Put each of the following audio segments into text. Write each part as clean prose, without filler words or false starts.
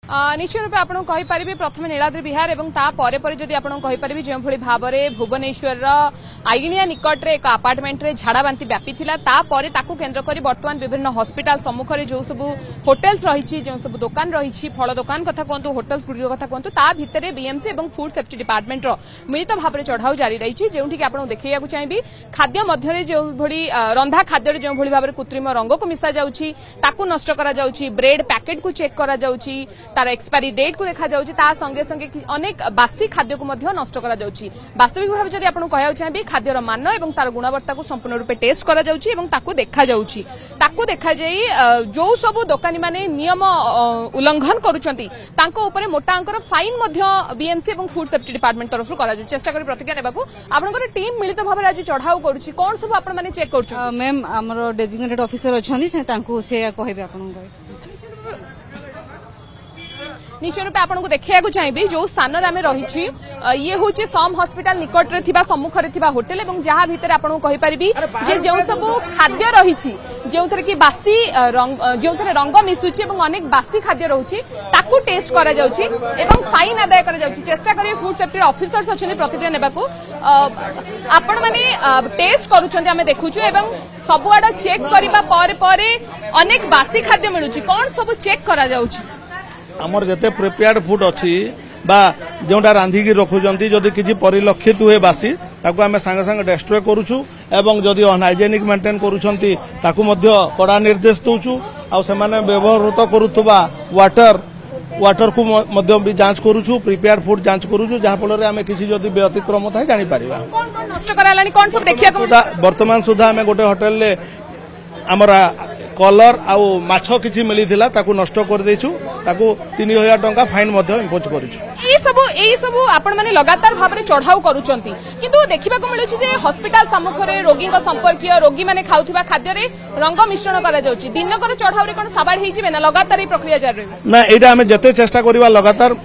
निश्चय रूपे आपको कहीपरि प्रथम नीलाद्रि विहार और तापर जदि आपरी जो भाव में भुवनेश्वर आईगिणिया निकट में एक आपार्टमेंट रे झाड़ा बांति व्यापी तापर केन्द्र कर बर्तमान विभिन्न हॉस्पिटल सम्मुखें जो सब होटेल्स रही जो सब दुकान रही फल दुकान कथा कहतु होटेल्स गुड़िक कथा कहतु ता भितर बीएमसी और फूड सेफ्टी डिपार्टमेंट मिलित भाव में चढ़ाऊ जारी रही जो आपको देखा चाहिए खाद्य मध्य जो रंधा खाद्य जो भाव में कृत्रिम रंग को मिसा जाउछि ताकू नष्ट करा जाउछि ब्रेड पैकेट को चेक करा जाउछि तार एक्सपायरी डेट को देखा जाउछि ता संगे संगे अनेक बासी खाद्य को मध्य नष्ट करा जाउछि वास्तविक भाव जदि आपन कहया चाहिए खाद्यर मान एवं तार गुणवत्ता को संपूर्ण रूपे टेस्ट करा जाउछि एवं ताकू देखा जाउछि ताकू देखा जाई जो सब दुकानी माने नियम उल्लंघन करूछंती तांको ऊपर मोटा अंकर फाइन मध्य बीएमसी एवं फूड सेफ्टी डिपार्टमेंट तरफ करा जाउछि चेष्टा करी प्रतिक्रिया नेबाकू आपनकर टीम मिलित भाव आज चढ़ाऊ करूछि कोन सब आपन माने चेक करूछ मैम हमरो डेजिग्नेटेड ऑफिसर अछंती तांको से कहबे आपन निश्चय रूपे आपको देखा चाहिए जो स्थान रही ये हूँ सम हॉस्पिटल निकट में सम्मुखें थी होटेल और जहाँ भितर आपको कहीपरि जो सब खाद्य रही जो कि बासी जो रंग मिसुची अनेक बासी खाद्य रोचे ताकू टेस्ट करा जाउछि एवं फाइन आदाय करा जाउछि चेष्टा करिए फूड सेफ्टी ऑफिसर्स अच्छे प्रतिक्रिया नेबाकू आपण माने टेस्ट करूछन्ते आमे देखुछु एवं सबुआड चेक करिबा परे अनेक बासी खाद्य मिलुछि कोन सब चेक करा जाउछि आमर जते प्रिपेयर्ड फूड अच्छी बा जोटा रांधिकी रखुचंती जदि किछि परिलक्षित हुए बासी ताकू आमे संगे संगे डिस्ट्रॉय करूछु एवं जदि अनहाइजेनिक मेंटेन करूचंती ताकू मध्य कड़ा निर्देश दउछु आ सेमाने व्यवहार करूथबा वाटर को मध्य भी जांच करूछु प्रिपेयर्ड फूड जांच करूछु जहाँ फल आमे किछि जदि व्यतिक्रम थाए जानि परिबा नष्ट करालानी कोन सब देखिया वर्तमान सुधा आमे गोटे होटल ले हमरा कलर आउ माछ किछि मिलिथिला ताकू नष्ट कर देछु ताकू 3000 टंका फाइन मध्य इम्पोज करूछु एई सब आपण माने लगातार भाव में चढ़ाऊ करूचंती किंतु देखिबा को मिलुछि जे हॉस्पिटल सम्मुखरे रोगी संपर्कीय रोगी माने खाउथिबा खाद्य रे रंग मिश्रण करा जाउछि दिनकर चढ़ाऊ रे कोन सवार हेछि बेना लगातार ए प्रक्रिया जारी रहबो ना एटा हमें जते चेष्टा करिबा लगातार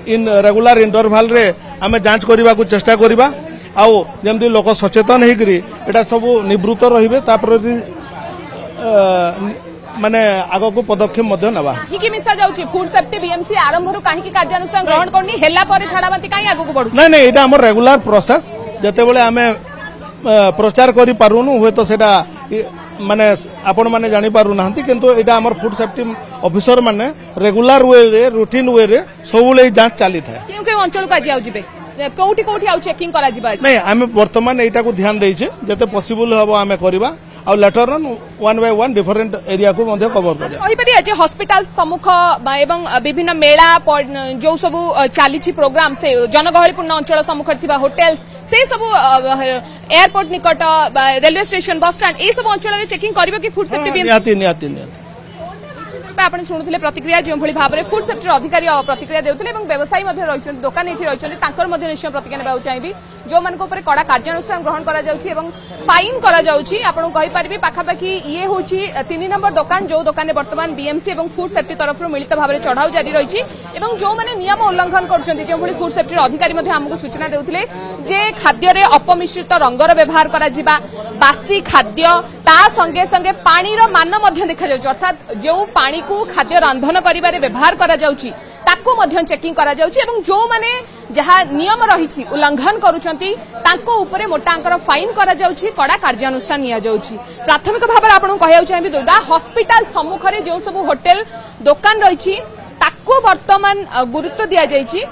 इन रेगुलर इंटरवल रे हमें जांच करिबा को चेष्टा करिबा आउ जेमति लोक सचेतन हेकरी एटा सब निवृत्त रहिबे तापर माने आगो को पदक्षेप मध्य नबा काहे मिसा जाउछि फूड सेफ्टी बीएमसी आरंभ रु काहे कार्यानुष्ठान ग्रहण करनी हेला परे छाड़ाबाती काहे आगो को बढ़ु नहीं नहीं एटा हमर रेगुलर प्रोसेस जते बेले हमें प्रचार करि पारुनु होय तो सेटा माने आपण माने जानि पारु नाहंती किंतु एटा हमर फूड सेफ्टी ऑफिसर माने रेगुलर वे रे रूटीन वे रे सबुले जांच चाली था केउ अंचल को आज जिबे कोठी कोठी आउ चेकिंग करा जिबा नहीं हमें वर्तमान एटा को ध्यान देइछे जते पॉसिबल हबो हमें करबा और later on one by one different area को मध्य कवर कर हॉस्पिटल सम्मुख एवं विभिन्न मेला जो सब चली प्रोग्राम से जनगहलीपूर्ण अंचल सम्मुख थी होटेल्स से सब एयरपोर्ट निकट रेलवे स्टेशन बस स्टैंड ये सब अंचल चेकिंग करिबो कि फूड सेफ्टी आपण शुणुले प्रतिक्रिया जो भाव में फूड सेफ्टी अधिकारी प्रतिक्रिया देउथिले एवं व्यवसायी रही दुकान ये रही निश्चय प्रतिक्रिया नेबाक चाहिए जो मान कड़ा कार्यानुष्ठान ग्रहण करा जाउछि एवं फाइन करा जाउछि आपन कहि परिबे पाखापाखि ये होछि 3 नंबर दुकान जो दुकान वर्तमान बीएमसी एवं फूड सेफ्टी तरफ मिलित भाव में चढ़ाऊ जारी रही एवं जो माने नियम उल्लंघन करछन्ति जो भली फूड सेफ्टी अधिकारी हमको सूचना देउथिले जे खाद्य रे अपमिश्रित रंगर व्यवहार करा जिबा बासी खाद्य ता संगे संगे पानीर मान मध्य देखा जाउछि अर्थात जो पानी को खाद्य रंधन करिबारे व्यवहार करा जाउछि ताको मध्य चेकिंग करा जाउछि एवं जो माने जहाँ नियम रही उल्लंघन करुछंती तांको ऊपर मोटा अंकर फाइन करा जाउछि कड़ा कार्यानुष्ठान निया जाउछि प्राथमिक भाव में आपन कहया चाहिए दुर्गा हॉस्पिटल सम्मुखरे जो सब होटेल दुकान रही ताको वर्तमान गुरुत्व दिया जाइछि।